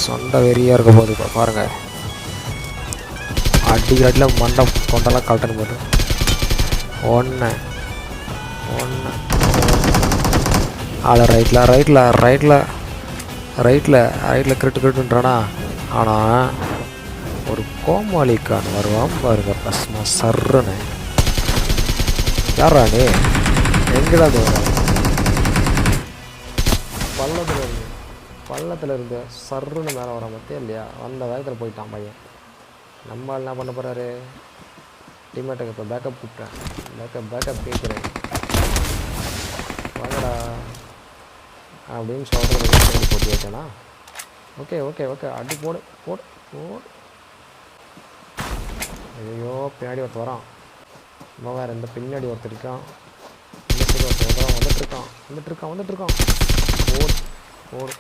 சொந்த வெறியாக இருக்க போது இப்போ பாருங்கள். அடிக்கிற அடியில் மண்டை கொண்டெல்லாம் கழட்டணும் போது. ஒன்று ஒன்று அதில் ரைட்டில் கிரிட்டுன்றானா. ஆனால் ஒரு கோமாளிக்கான் வருவான் பாருங்க பஸ்மா சர்றன்னு. யாரா நீ எங்கடா அது வர? பள்ளத்தில் இருந்து சர்றுன்னு மேலே வர மத்தியா இல்லையா? அந்த வேகத்தில் போயிட்டான் பையன். நம்ம என்ன பண்ண போகிறாரு? டீம்மேட்டுக்கு இப்போ பேக்கப் கூப்பிட்டேன். பேக்கப் கேட்குறேன் வாங்கடா அப்படின்னு சொல்கிறது போட்டி வச்சேனா. ஓகே அடி போடு. ஐயோ பின்னாடி ஒருத்தர் வரான். இன்னும் வேறு இந்த பின்னாடி ஒருத்தர் இருக்கான். வந்துட்டுருக்கான். போடு